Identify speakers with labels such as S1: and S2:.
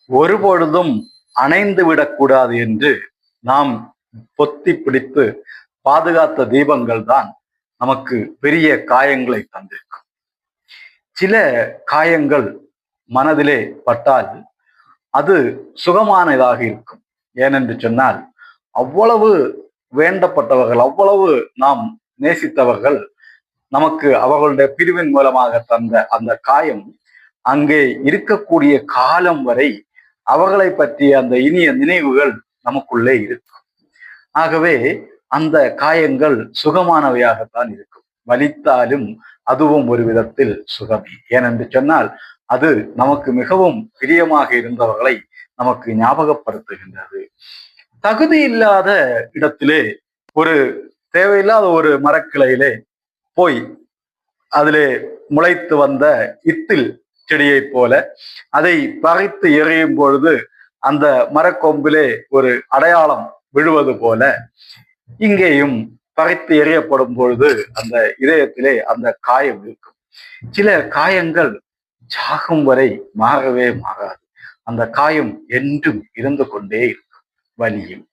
S1: ஒருபொழுதும் அணைந்து விடக்கூடாது என்று நாம் பொத்தி பிடித்து பாதுகாத்த தீபங்கள் தான் நமக்கு பெரிய காயங்களை தந்திருக்கும். சில காயங்கள் மனதிலே பட்டால் அது சுகமானதாக இருக்கும். ஏனென்று சொன்னால், அவ்வளவு வேண்டப்பட்டவர்கள், அவ்வளவு நாம் நேசித்தவர்கள் நமக்கு அவர்களுடைய பிரிவின் மூலமாக தந்த அந்த காயம் அங்கே இருக்கக்கூடிய காலம் வரை அவர்களை பற்றிய அந்த இனிய நினைவுகள் நமக்குள்ளே இருக்கும். ஆகவே அந்த காயங்கள் சுகமானவையாகத்தான் இருக்கும். வலித்தாலும் அதுவும் ஒரு விதத்தில் சுகமே. ஏனென்று சொன்னால், அது நமக்கு மிகவும் பிரியமாக இருந்தவர்களை நமக்கு ஞாபகப்படுத்துகின்றது. தகுதி இல்லாத இடத்திலே, ஒரு தேவையில்லாத ஒரு மரக்கிளையிலே போய் அதிலே முளைத்து வந்த இத்தில் செடியை போல அதை பறித்து எறியும் பொழுது அந்த மரக்கொம்பிலே ஒரு அடையாளம் விழுவது போல, இங்கேயும் பறித்து எறியப்படும் பொழுது அந்த இதயத்திலே அந்த காயம் இருக்கும். சில காயங்கள் சாகும் வரை மாறவே மாறாது. அந்த காயம் என்றும் இருந்து கொண்டே இருக்கும், வலியும்.